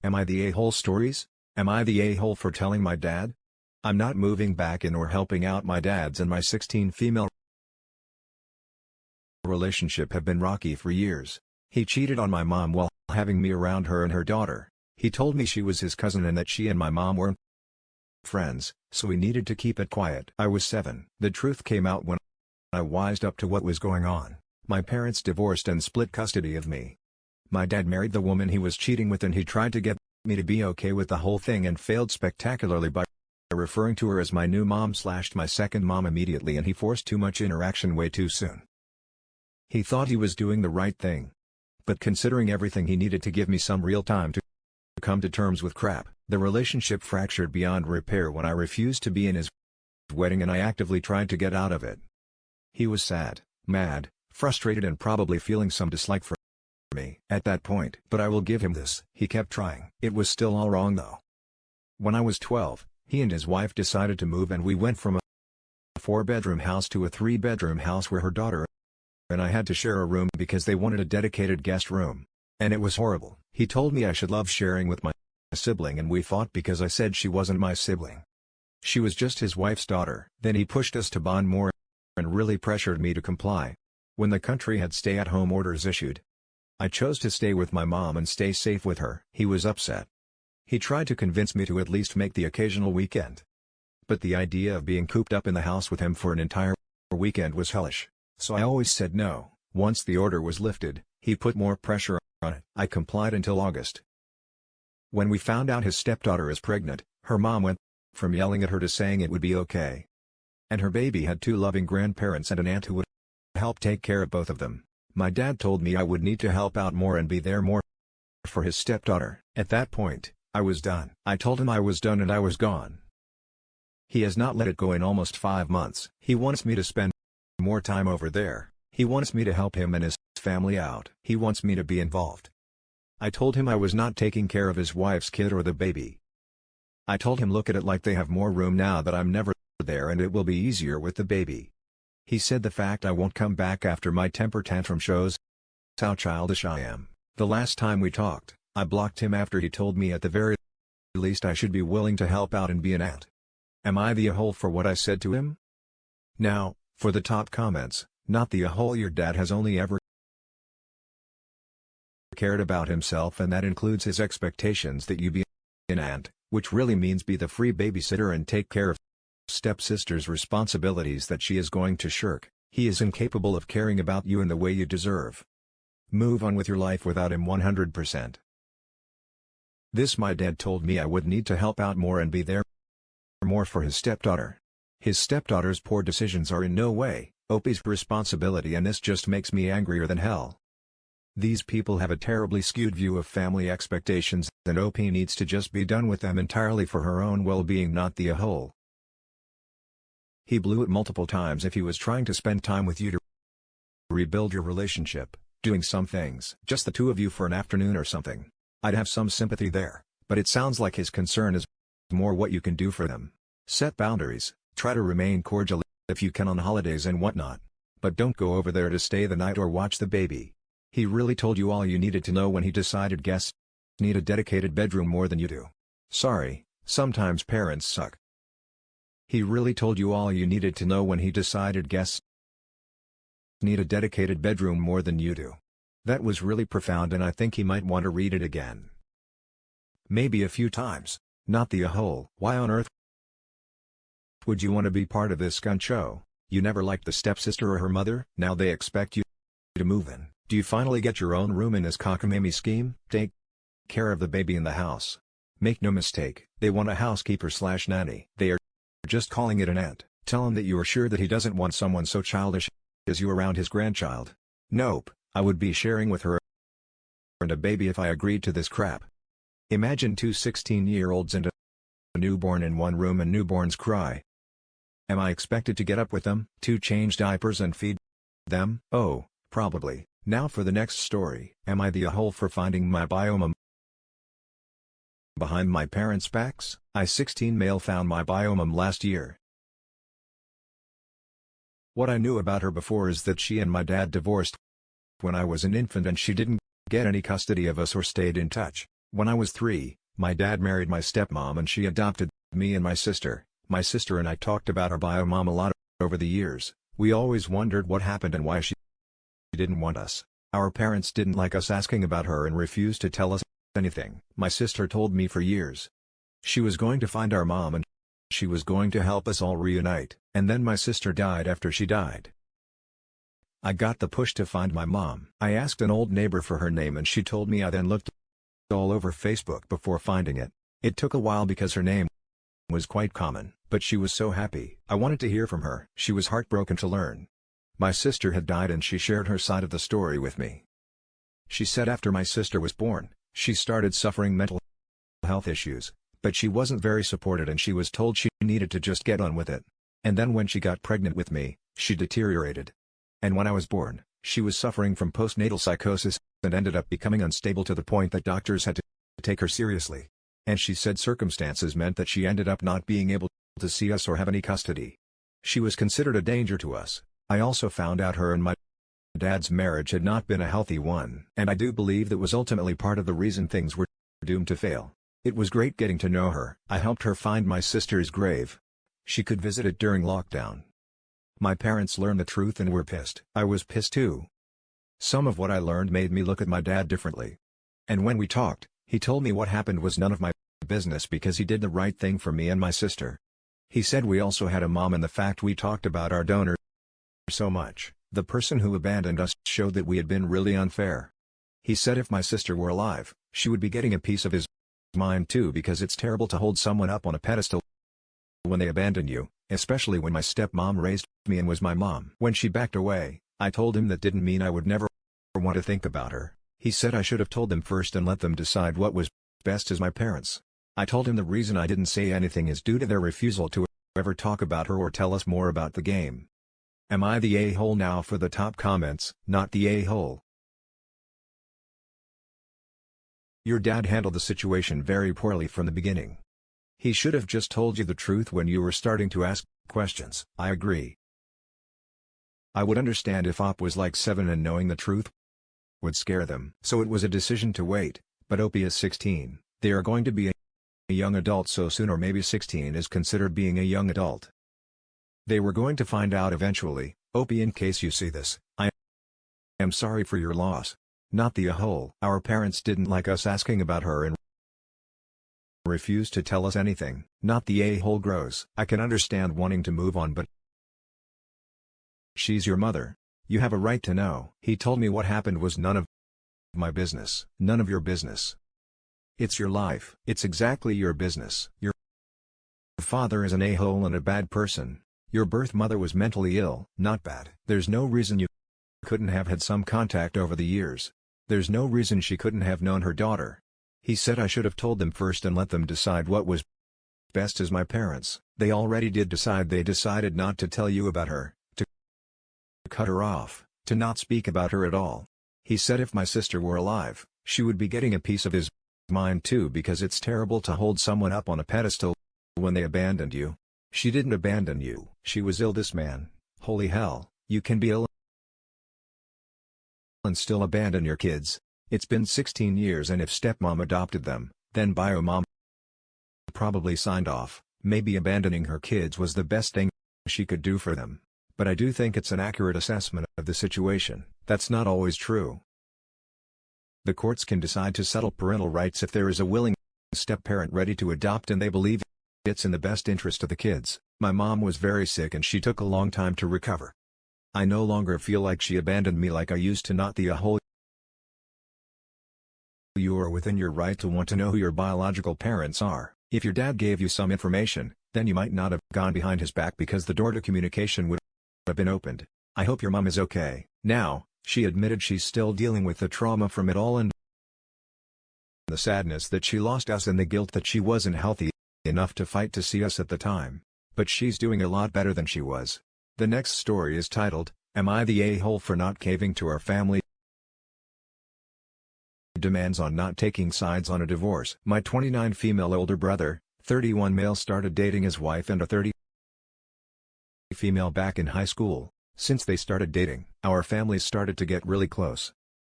Am I the a-hole stories? Am I the a-hole for telling my dad? I'm not moving back in or helping out. My dad's and my 16 female relationship have been rocky for years. He cheated on my mom while having me around her and her daughter. He told me she was his cousin and that she and my mom weren't friends, so he needed to keep it quiet. I was 7. The truth came out when I wised up to what was going on. My parents divorced and split custody of me. My dad married the woman he was cheating with, and he tried to get me to be okay with the whole thing and failed spectacularly by referring to her as my new mom / my second mom immediately, and he forced too much interaction way too soon. He thought he was doing the right thing. But considering everything, he needed to give me some real time to come to terms with crap. The relationship fractured beyond repair when I refused to be in his wedding and I actively tried to get out of it. He was sad, mad, frustrated and probably feeling some dislike for me at that point. But I will give him this, he kept trying. It was still all wrong though. When I was 12, he and his wife decided to move and we went from a 4-bedroom house to a 3-bedroom house where her daughter and I had to share a room because they wanted a dedicated guest room. And it was horrible. He told me I should love sharing with my sibling, and we fought because I said she wasn't my sibling. She was just his wife's daughter. Then he pushed us to bond more and really pressured me to comply. When the country had stay-at-home orders issued, I chose to stay with my mom and stay safe with her. He was upset. He tried to convince me to at least make the occasional weekend. But the idea of being cooped up in the house with him for an entire weekend was hellish. So I always said no. Once the order was lifted, he put more pressure on it. I complied until August. When we found out his stepdaughter is pregnant, her mom went from yelling at her to saying it would be okay. And her baby had 2 loving grandparents and an aunt who would help take care of both of them. My dad told me I would need to help out more and be there more for his stepdaughter. At that point, I was done. I told him I was done and I was gone. He has not let it go in almost 5 months. He wants me to spend more time over there. He wants me to help him and his family out. He wants me to be involved. I told him I was not taking care of his wife's kid or the baby. I told him look at it like they have more room now that I'm never there and it will be easier with the baby. He said the fact I won't come back after my temper tantrum shows how childish I am. The last time we talked, I blocked him after he told me at the very least I should be willing to help out and be an aunt. Am I the a-hole for what I said to him? Now, for the top comments, not the a-hole. Your dad has only ever cared about himself, and that includes his expectations that you be an aunt, which really means be the free babysitter and take care of stepsister's responsibilities that she is going to shirk. He is incapable of caring about you in the way you deserve. Move on with your life without him 100%. This my dad told me I would need to help out more and be there more for his stepdaughter. His stepdaughter's poor decisions are in no way Opie's responsibility, and this just makes me angrier than hell. These people have a terribly skewed view of family expectations, and Opie needs to just be done with them entirely for her own well-being, not the a-hole. He blew it multiple times if he was trying to spend time with you to rebuild your relationship, doing some things. Just the 2 of you for an afternoon or something. I'd have some sympathy there, but it sounds like his concern is more what you can do for them. Set boundaries, try to remain cordial if you can on holidays and whatnot. But don't go over there to stay the night or watch the baby. He really told you all you needed to know when he decided guests need a dedicated bedroom more than you do. Sorry, sometimes parents suck. He really told you all you needed to know when he decided guests need a dedicated bedroom more than you do. That was really profound, and I think he might want to read it again. Maybe a few times. Not the a-hole. Why on earth would you want to be part of this cunt show? You never liked the stepsister or her mother? Now they expect you to move in. Do you finally get your own room in this cockamamie scheme? Take care of the baby in the house. Make no mistake, they want a housekeeper/nanny. They are just calling it an aunt. Tell him that you are sure that he doesn't want someone so childish as you around his grandchild. Nope, I would be sharing with her and a baby if I agreed to this crap. Imagine 2 16-year-olds and a newborn in one room and newborns cry. Am I expected to get up with them, to change diapers and feed them? Oh, probably. Now for the next story. Am I the a-hole for finding my biome behind my parents' backs? I 16 male found my biome last year. What I knew about her before is that she and my dad divorced when I was an infant and she didn't get any custody of us or stayed in touch. When I was 3, my dad married my stepmom and she adopted me and my sister. My sister and I talked about our bio mom a lot over the years. We always wondered what happened and why she didn't want us. Our parents didn't like us asking about her and refused to tell us anything. My sister told me for years she was going to find our mom and she was going to help us all reunite. And then my sister died after she died. I got the push to find my mom. I asked an old neighbor for her name and she told me. I then looked all over Facebook before finding it. It took a while because her name was quite common, but she was so happy. I wanted to hear from her. She was heartbroken to learn my sister had died and she shared her side of the story with me. She said after my sister was born, she started suffering mental health issues, but she wasn't very supported and she was told she needed to just get on with it. And then when she got pregnant with me, she deteriorated. And when I was born, she was suffering from postnatal psychosis and ended up becoming unstable to the point that doctors had to take her seriously. And she said circumstances meant that she ended up not being able to see us or have any custody. She was considered a danger to us. I also found out her and my dad's marriage had not been a healthy one. And I do believe that was ultimately part of the reason things were doomed to fail. It was great getting to know her. I helped her find my sister's grave. She could visit it during lockdown. My parents learned the truth and were pissed. I was pissed too. Some of what I learned made me look at my dad differently. And when we talked, he told me what happened was none of my business because he did the right thing for me and my sister. He said we also had a mom and the fact we talked about our donor so much, the person who abandoned us, showed that we had been really unfair. He said if my sister were alive, she would be getting a piece of his mind too because it's terrible to hold someone up on a pedestal when they abandon you, especially when my stepmom raised me and was my mom. When she backed away, I told him that didn't mean I would never want to think about her. He said I should have told them first and let them decide what was best as my parents. I told him the reason I didn't say anything is due to their refusal to ever talk about her or tell us more about the game. Am I the a-hole now? For the top comments, not the a-hole. Your dad handled the situation very poorly from the beginning. He should have just told you the truth when you were starting to ask questions. I agree. I would understand if Op was like 7 and knowing the truth would scare them. So it was a decision to wait, but Opie is 16, they are going to be a young adult so soon, or maybe 16 is considered being a young adult. They were going to find out eventually. Opie, in case you see this, I am sorry for your loss. Not the a-hole. Our parents didn't like us asking about her and refused to tell us anything. Not the a-hole. Gross. I can understand wanting to move on, but she's your mother. You have a right to know. He told me what happened was none of my business. None of your business. It's your life. It's exactly your business. Your father is an a-hole and a bad person. Your birth mother was mentally ill. Not bad. There's no reason you couldn't have had some contact over the years. There's no reason she couldn't have known her daughter. He said I should have told them first and let them decide what was best as my parents. They already did decide. They decided not to tell you about her, to cut her off, to not speak about her at all. He said if my sister were alive, she would be getting a piece of his mind too because it's terrible to hold someone up on a pedestal when they abandoned you. She didn't abandon you. She was ill. This man, holy hell, you can be ill and still abandon your kids. It's been 16 years and if stepmom adopted them, then bio mom probably signed off. Maybe abandoning her kids was the best thing she could do for them. But I do think it's an accurate assessment of the situation. That's not always true. The courts can decide to settle parental rights if there is a willing step-parent ready to adopt and they believe it's in the best interest of the kids. My mom was very sick and she took a long time to recover. I no longer feel like she abandoned me like I used to. Not the a-hole. You are within your right to want to know who your biological parents are. If your dad gave you some information, then you might not have gone behind his back because the door to communication would have been opened. I hope your mom is okay. Now, she admitted she's still dealing with the trauma from it all and the sadness that she lost us and the guilt that she wasn't healthy enough to fight to see us at the time. But she's doing a lot better than she was. The next story is titled, Am I the a-hole for not caving to our family? Demands on not taking sides on a divorce. My 29 female older brother, 31 male started dating his wife and a 30 female back in high school. Since they started dating, our families started to get really close.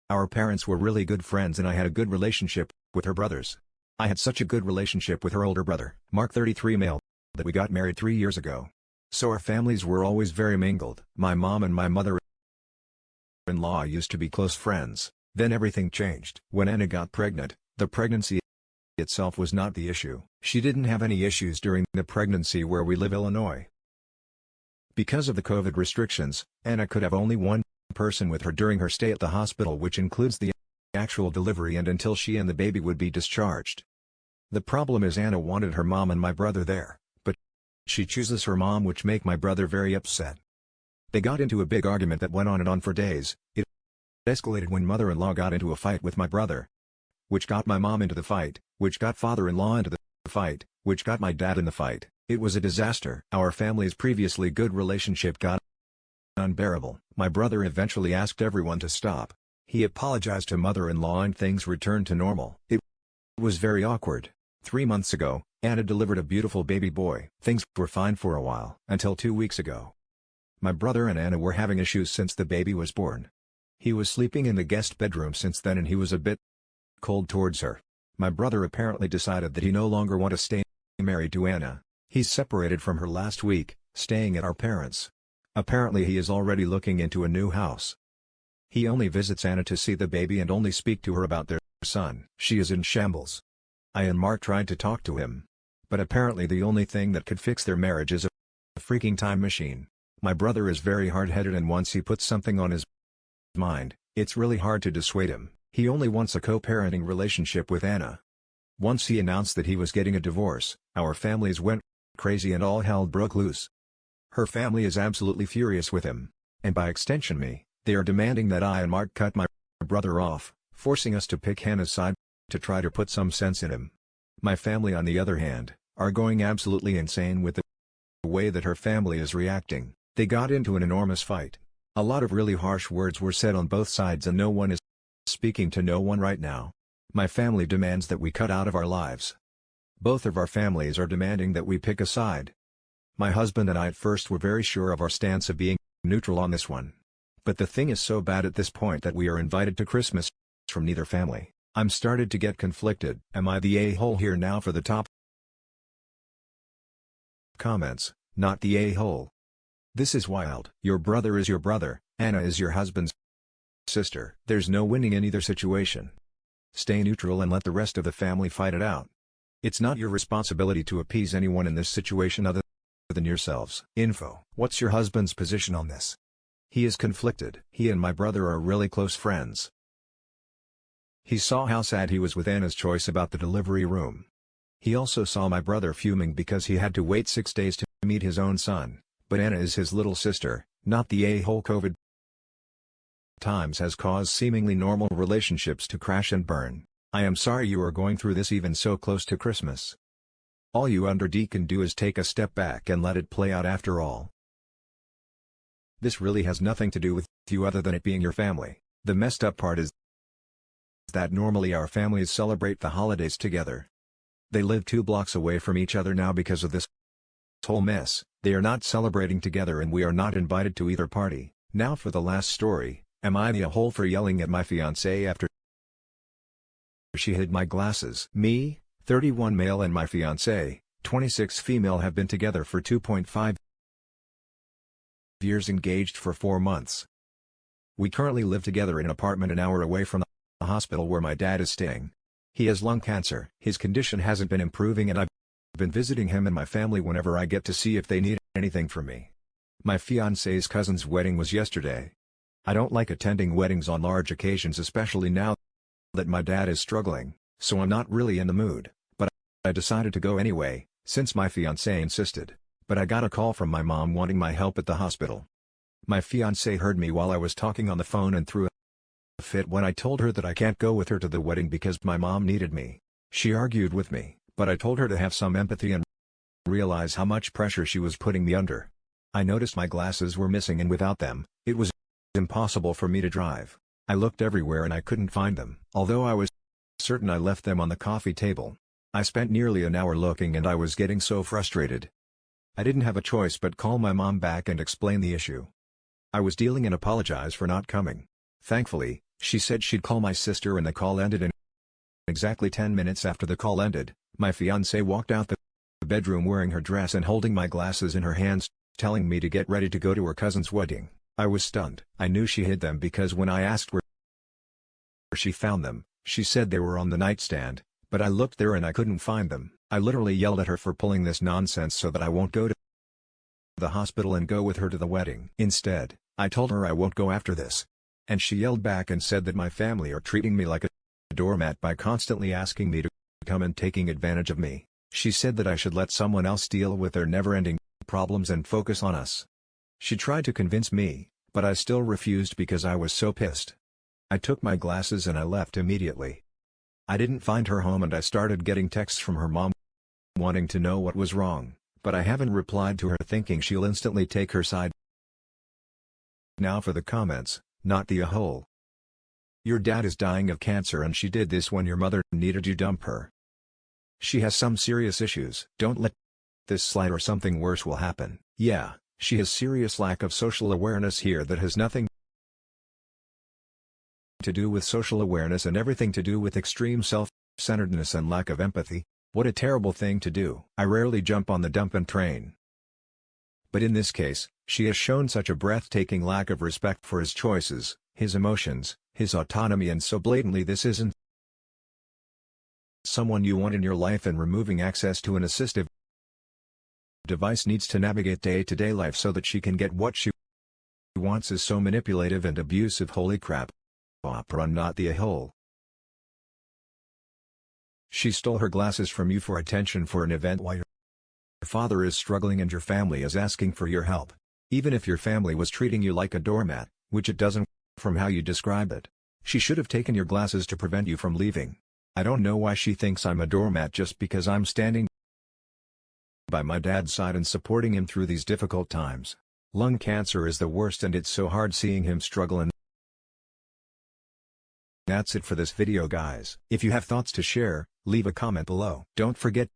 Our parents were really good friends and I had a good relationship with her brothers. I had such a good relationship with her older brother, Mark 33 male, that we got married 3 years ago. So our families were always very mingled. My mom and my mother-in-law used to be close friends. Then everything changed. When Anna got pregnant, the pregnancy itself was not the issue. She didn't have any issues during the pregnancy where we live, Illinois. Because of the COVID restrictions, Anna could have only one person with her during her stay at the hospital, which includes the actual delivery and until she and the baby would be discharged. The problem is Anna wanted her mom and my brother there, but she chooses her mom, which make my brother very upset. They got into a big argument that went on and on for days. It escalated when mother-in-law got into a fight with my brother, which got my mom into the fight, which got father-in-law into the fight, which got my dad in the fight. It was a disaster. Our family's previously good relationship got unbearable. My brother eventually asked everyone to stop. He apologized to mother-in-law and things returned to normal. It was very awkward. 3 months ago, Anna delivered a beautiful baby boy. Things were fine for a while, until 2 weeks ago. My brother and Anna were having issues since the baby was born. He was sleeping in the guest bedroom since then and he was a bit cold towards her. My brother apparently decided that he no longer wanted to stay married to Anna. He's separated from her last week, staying at our parents'. Apparently he is already looking into a new house. He only visits Anna to see the baby and only speak to her about their son. She is in shambles. I and Mark tried to talk to him. But apparently the only thing that could fix their marriage is a freaking time machine. My brother is very hard-headed and once he puts something on his mind, it's really hard to dissuade him. He only wants a co-parenting relationship with Anna. Once he announced that he was getting a divorce, our families went crazy and all hell broke loose. Her family is absolutely furious with him, and by extension me. They are demanding that I and Mark cut my brother off, forcing us to pick Hannah's side, to try to put some sense in him. My family on the other hand, are going absolutely insane with the way that her family is reacting. They got into an enormous fight. A lot of really harsh words were said on both sides and no one is speaking to no one right now. My family demands that we cut out of our lives. Both of our families are demanding that we pick a side. My husband and I at first were very sure of our stance of being neutral on this one. But the thing is so bad at this point that we are invited to Christmas from neither family. I'm started to get conflicted. Am I the a-hole here now for the top comments, not the a-hole? This is wild. Your brother is your brother, Anna is your husband's sister. There's no winning in either situation. Stay neutral and let the rest of the family fight it out. It's not your responsibility to appease anyone in this situation other than yourselves. Info. What's your husband's position on this? He is conflicted. He and my brother are really close friends. He saw how sad he was with Anna's choice about the delivery room. He also saw my brother fuming because he had to wait 6 days to meet his own son, but Anna is his little sister, not the a-hole. COVID times has caused seemingly normal relationships to crash and burn. I am sorry you are going through this even so close to Christmas. All you under D can do is take a step back and let it play out after all. This really has nothing to do with you other than it being your family. The messed up part is that normally our families celebrate the holidays together. They live 2 blocks away from each other now because of this whole mess. They are not celebrating together and we are not invited to either party. Now for the last story. Am I the a-hole for yelling at my fiancée after she hid my glasses? Me, 31 male, and my fiancée, 26 female, have been together for 2.5 years, engaged for 4 months. We currently live together in an apartment an hour away from the hospital where my dad is staying. He has lung cancer. His condition hasn't been improving and I've been visiting him and my family whenever I get to see if they need anything from me. My fiancé's cousin's wedding was yesterday. I don't like attending weddings on large occasions, especially now that my dad is struggling, so I'm not really in the mood, but I decided to go anyway, since my fiancé insisted. But I got a call from my mom wanting my help at the hospital. My fiancé heard me while I was talking on the phone and threw a fit when I told her that I can't go with her to the wedding because my mom needed me. She argued with me, but I told her to have some empathy and realize how much pressure she was putting me under. I noticed my glasses were missing and without them, it was impossible for me to drive. I looked everywhere and I couldn't find them. Although I was certain I left them on the coffee table. I spent nearly an hour looking and I was getting so frustrated. I didn't have a choice but call my mom back and explain the issue. I was dealing and apologize for not coming. Thankfully, she said she'd call my sister and the call ended in Exactly 10 minutes after the call ended, my fiancée walked out the bedroom wearing her dress and holding my glasses in her hands, telling me to get ready to go to her cousin's wedding. I was stunned. I knew she hid them because when I asked where she found them, she said they were on the nightstand, but I looked there and I couldn't find them. I literally yelled at her for pulling this nonsense so that I won't go to the hospital and go with her to the wedding. Instead, I told her I won't go after this. And she yelled back and said that my family are treating me like a doormat by constantly asking me to come and taking advantage of me. She said that I should let someone else deal with their never-ending problems and focus on us. She tried to convince me, but I still refused because I was so pissed. I took my glasses and I left immediately. I didn't find her home and I started getting texts from her mom wanting to know what was wrong, but I haven't replied to her thinking she'll instantly take her side. Now for the comments, not the a-hole. Your dad is dying of cancer and she did this when your mother needed you dump her. She has some serious issues. Don't let this slide or something worse will happen. Yeah, she has serious lack of social awareness here that has nothing to do with social awareness and everything to do with extreme self-centeredness and lack of empathy. What a terrible thing to do. I rarely jump on the dumping train. But in this case, she has shown such a breathtaking lack of respect for his choices, his emotions, his autonomy, and so blatantly this isn't someone you want in your life, and removing access to an assistive device needs to navigate day-to-day life so that she can get what she wants is so manipulative and abusive. Holy crap. Opera, not the a-hole. She stole her glasses from you for attention for an event while your father is struggling and your family is asking for your help. Even if your family was treating you like a doormat, which it doesn't from how you describe it, she should have taken your glasses to prevent you from leaving. I don't know why she thinks I'm a doormat just because I'm standing by my dad's side and supporting him through these difficult times. Lung cancer is the worst and it's so hard seeing him struggle. And that's it for this video, guys. If you have thoughts to share, leave a comment below. Don't forget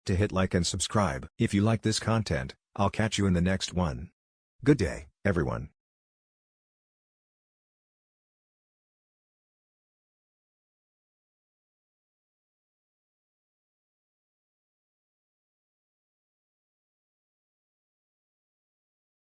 to hit like and subscribe. If you like this content, I'll catch you in the next one. Good day, everyone.